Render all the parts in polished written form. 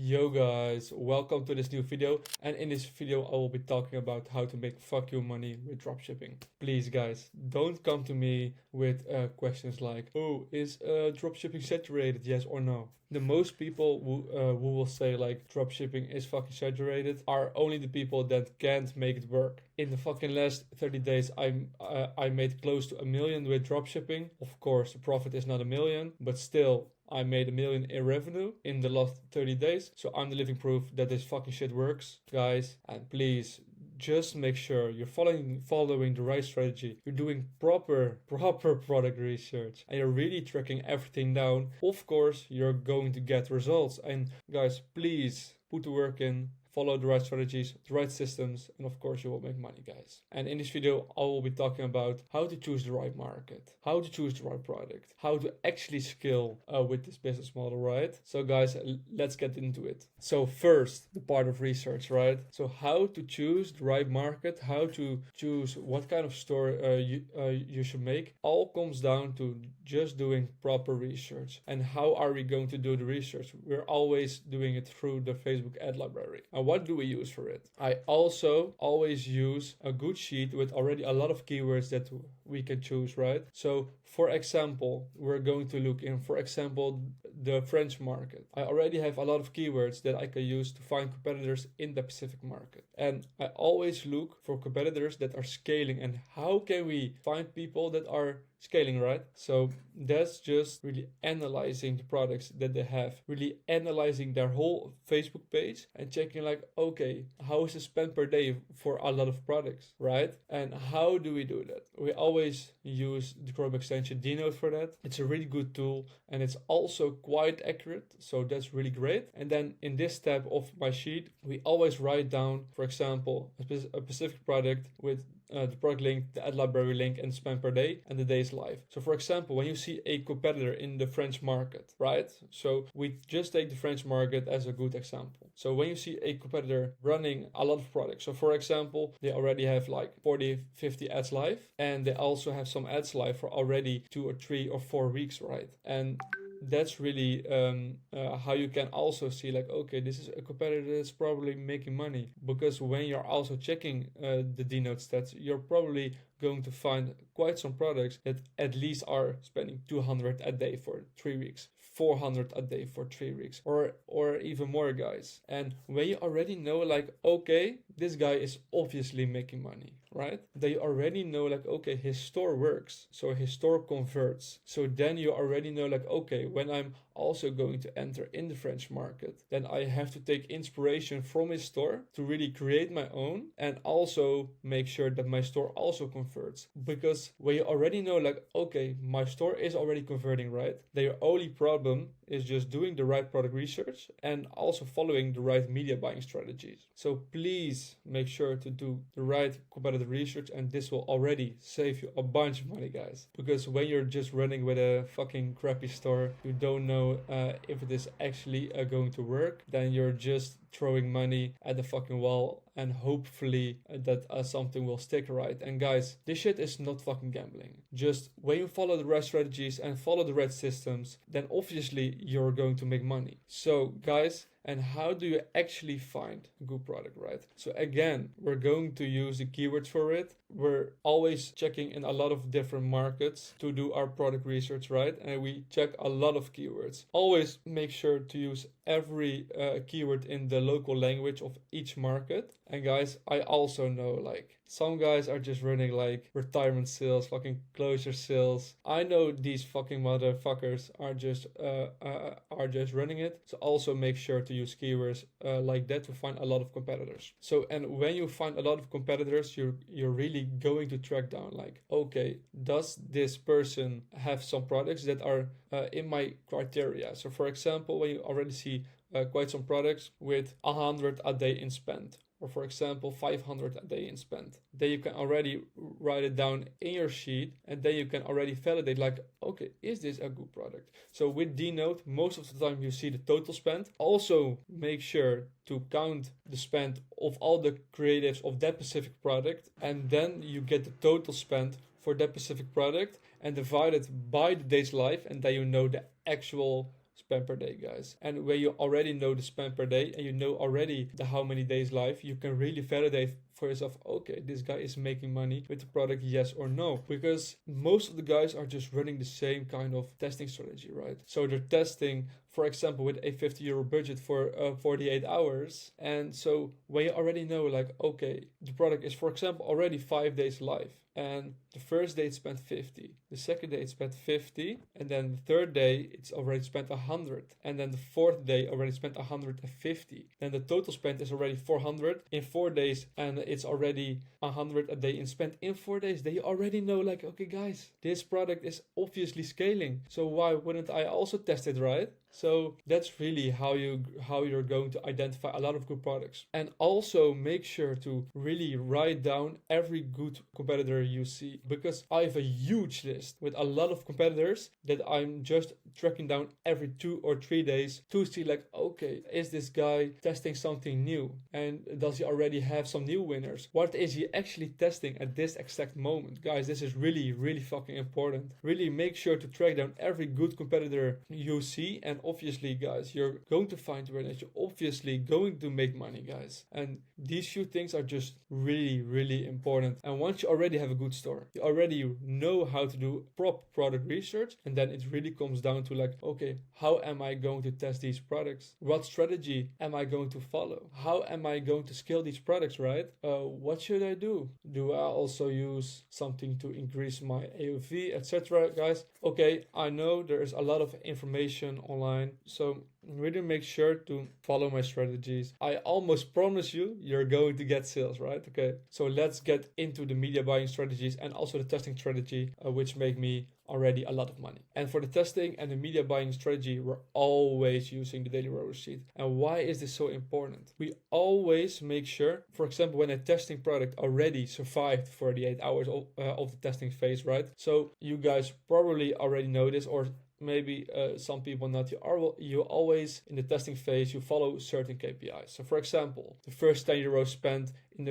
Yo guys, welcome to this new video, and in this video I will be talking about how to make fuck you money with dropshipping. Please guys, don't come to me with questions like, oh, is dropshipping saturated, yes or no? The most people who will say like dropshipping is fucking saturated are only the people that can't make it work. In the fucking last 30 days I made close to $1 million with dropshipping. Of course the profit is not $1 million, but still I made $1 million in revenue in the last 30 days. So I'm the living proof that this fucking shit works, guys. And please, just make sure you're following the right strategy. You're doing proper product research, and you're really tracking everything down. Of course, you're going to get results. And guys, please put the work in. Follow the right strategies, the right systems, and of course you will make money, guys. And in this video, I will be talking about how to choose the right market, how to choose the right product, how to actually scale with this business model, right? So guys, let's get into it. So first, the part of research, right? So how to choose the right market, how to choose what kind of store you should make, all comes down to just doing proper research. And how are we going to do the research? We're always doing it through the Facebook ad library. And what do we use for it? I also always use a good sheet with already a lot of keywords that we can choose, right? So for example, we're going to look in, for example, the French market. I already have a lot of keywords that I can use to find competitors in the Pacific market. And I always look for competitors that are scaling, and how can we find people that are scaling, right? So that's just really analyzing the products that they have, really analyzing their whole Facebook page and checking like, okay, how is the spend per day for a lot of products, right? And how do we do that? We always use the Chrome extension Dnote for that. It's a really good tool, and it's also quite accurate, so that's really great. And then in this tab of my sheet, we always write down, for example, a specific product with the product link, the ad library link, and spend per day, and the days live. So for example, when you see a competitor in the French market, right? So we just take the French market as a good example. So when you see a competitor running a lot of products, so for example, they already have like 40, 50 ads live, and they also have some ads live for already 2 or 3 or 4 weeks, right? And that's really how you can also see like, okay, this is a competitor that's probably making money, because when you're also checking the Dnote stats, you're probably going to find quite some products that at least are spending 200 a day for 3 weeks, 400 a day for 3 weeks, or even more, guys. And when you already know like, okay, this guy is obviously making money, right? They already know like, okay, his store works, so his store converts. So then you already know like, okay, when I'm also going to enter in the French market, then I have to take inspiration from his store to really create my own, and also make sure that my store also converts. Because when you already know like, okay, my store is already converting, right? Their only problem is just doing the right product research and also following the right media buying strategies. So please make sure to do the right competitive research, and this will already save you a bunch of money, guys. Because when you're just running with a fucking crappy store, you don't know if it is actually going to work, then you're just throwing money at the fucking wall, and hopefully that something will stick, right? And guys, this shit is not fucking gambling. Just when you follow the right strategies and follow the right systems, then obviously you're going to make money. So guys, and how do you actually find a good product, right? So again, we're going to use the keywords for it. We're always checking in a lot of different markets to do our product research, right? And we check a lot of keywords. Always make sure to use every keyword in the local language of each market. And guys, I also know like some guys are just running like retirement sales, fucking closure sales. I know these fucking motherfuckers are just running it. So also make sure to use keywords like that to find a lot of competitors. So, and when you find a lot of competitors, you're really going to track down like, okay, does this person have some products that are in my criteria? So for example, when you already see quite some products with 100 a day in spend, or for example 500 a day in spend, then you can already write it down in your sheet, and then you can already validate like, okay, is this a good product? So with Dnote, most of the time you see the total spend. Also make sure to count the spend of all the creatives of that specific product, and then you get the total spend for that specific product and divide it by the days live, and then you know the actual spend per day, guys. And when you already know the spend per day and you know already the how many days live, you can really validate for yourself, okay, this guy is making money with the product, yes or no. Because most of the guys are just running the same kind of testing strategy, right? So they're testing, for example, with a 50 euro budget for 48 hours. And so when you already know, like, okay, the product is, for example, already 5 days live. And the first day it spent 50, the second day it spent 50, and then the third day it's already spent 100, and then the fourth day already spent 150. Then the total spent is already 400 in 4 days, and it's already 100 a day in spent in 4 days. Then you already know, like, okay, guys, this product is obviously scaling, so why wouldn't I also test it, right? So that's really how you're going to identify a lot of good products. And also make sure to really write down every good competitor you see, because I have a huge list with a lot of competitors that I'm just tracking down every 2 or 3 days to see, like, okay, is this guy testing something new? And does he already have some new winners? What is he actually testing at this exact moment? Guys, this is really, really fucking important. Really make sure to track down every good competitor you see, and obviously, guys, you're going to find winners. You're obviously going to make money, guys. And these few things are just really, really important. And once you already have a good store, you already know how to do proper product research, and then it really comes down to, like, okay, how am I going to test these products? What strategy am I going to follow? How am I going to scale these products, right? What should I do? Do I also use something to increase my AOV, etc., guys? Okay, I know there is a lot of information online, so really make sure to follow my strategies. I almost promise you're going to get sales, right? Okay, so let's get into the media buying strategies and also the testing strategy, which make me already a lot of money. And for the testing and the media buying strategy, we're always using the daily ROAS sheet. And why is this so important? We always make sure, for example, when a testing product already survived 48 hours of the testing phase, right? So you guys probably already know this, or maybe some people not. You always, in the testing phase, you follow certain KPIs. So for example, the first 10 euros spent in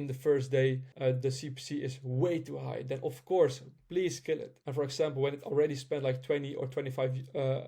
the first day, the CPC is way too high. Then of course, please kill it. And for example, when it already spent like 20 or 25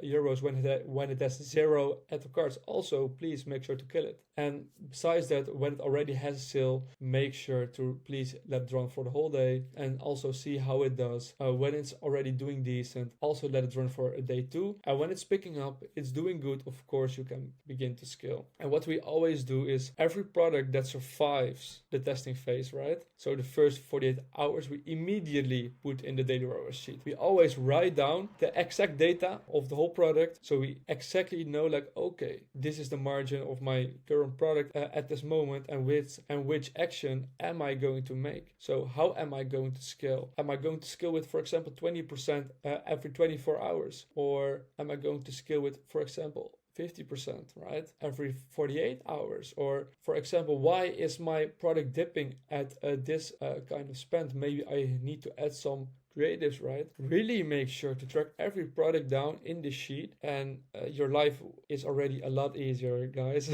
euros, when it has 0 at the cards, also please make sure to kill it. And besides that, when it already has a sale, make sure to please let it run for the whole day and also see how it does. When it's already doing decent, also let it run for a day too. And when it's picking up, it's doing good, of course you can begin to scale. And what we always do is every product that survives the testing phase, right? So the first 48 hours, we immediately put in the daily ROAS sheet. We always write down the exact data of the whole product, so we exactly know, like, okay, this is the margin of my current product at this moment, and which action am I going to make? So how am I going to scale? Am I going to scale with, for example, 20% every 24 hours? Or am I going to scale with, for example, 50%, right? Every 48 hours? Or for example, why is my product dipping at this kind of spend? Maybe I need to add some creatives, right? Really make sure to track every product down in the sheet, and your life is already a lot easier, guys.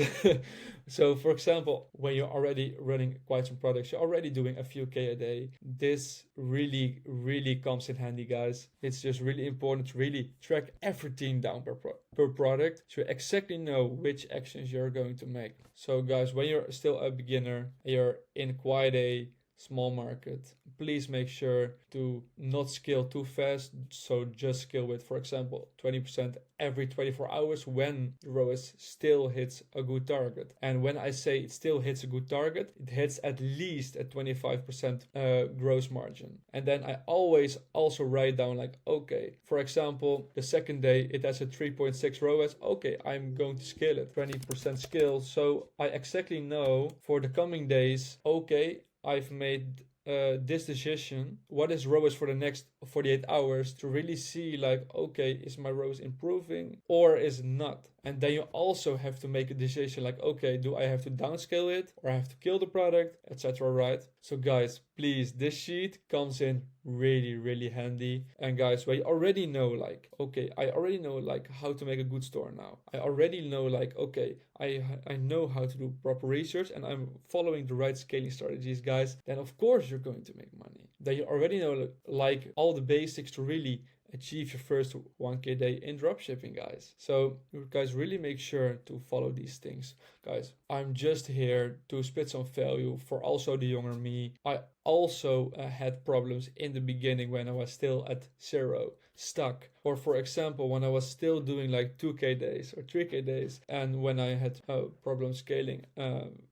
So for example, when you're already running quite some products, you're already doing a few K a day, this really, really comes in handy, guys. It's just really important to really track everything down per product, so you exactly know which actions you're going to make. So guys, when you're still a beginner, you're in quite a small market, please make sure to not scale too fast. So just scale with, for example, 20% every 24 hours when the ROAS still hits a good target. And when I say it still hits a good target, it hits at least a 25% gross margin. And then I always also write down, like, okay, for example, the second day it has a 3.6 ROAS. Okay, I'm going to scale it 20% scale. So I exactly know for the coming days, okay, I've made this decision. What is ROAS for the next 48 hours to really see, like, okay, is my ROAS improving or is it not? And then you also have to make a decision, like, okay, do I have to downscale it or I have to kill the product, etc., right? So guys, please, this sheet comes in really, really handy. And guys, we already know, like, okay, I already know, like, how to make a good store now. I already know, like, okay, I know how to do proper research and I'm following the right scaling strategies, guys. Then of course you're going to make money. Then you already know, like, all the basics to really achieve your first 1K day in dropshipping, guys. So you guys really make sure to follow these things. Guys, I'm just here to spit some value for also the younger me. I also had problems in the beginning when I was still at zero, stuck. Or for example, when I was still doing like 2K days or 3K days, and when I had problems scaling,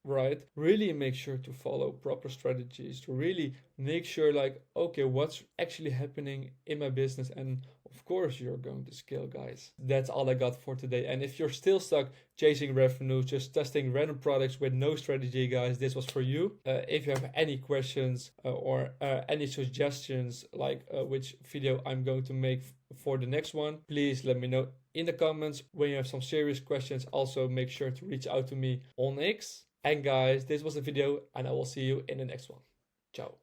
right? Really make sure to follow proper strategies to really make sure like, okay, what's actually happening in my business, and of course you're going to scale, guys. That's all I got for today. And if you're still stuck chasing revenue, just testing random products with no strategy, guys, this was for you. If you have any questions or any suggestions, like which video I'm going to make for the next one, please let me know in the comments. When you have some serious questions, also make sure to reach out to me on X. And guys, this was the video, and I will see you in the next one. Ciao.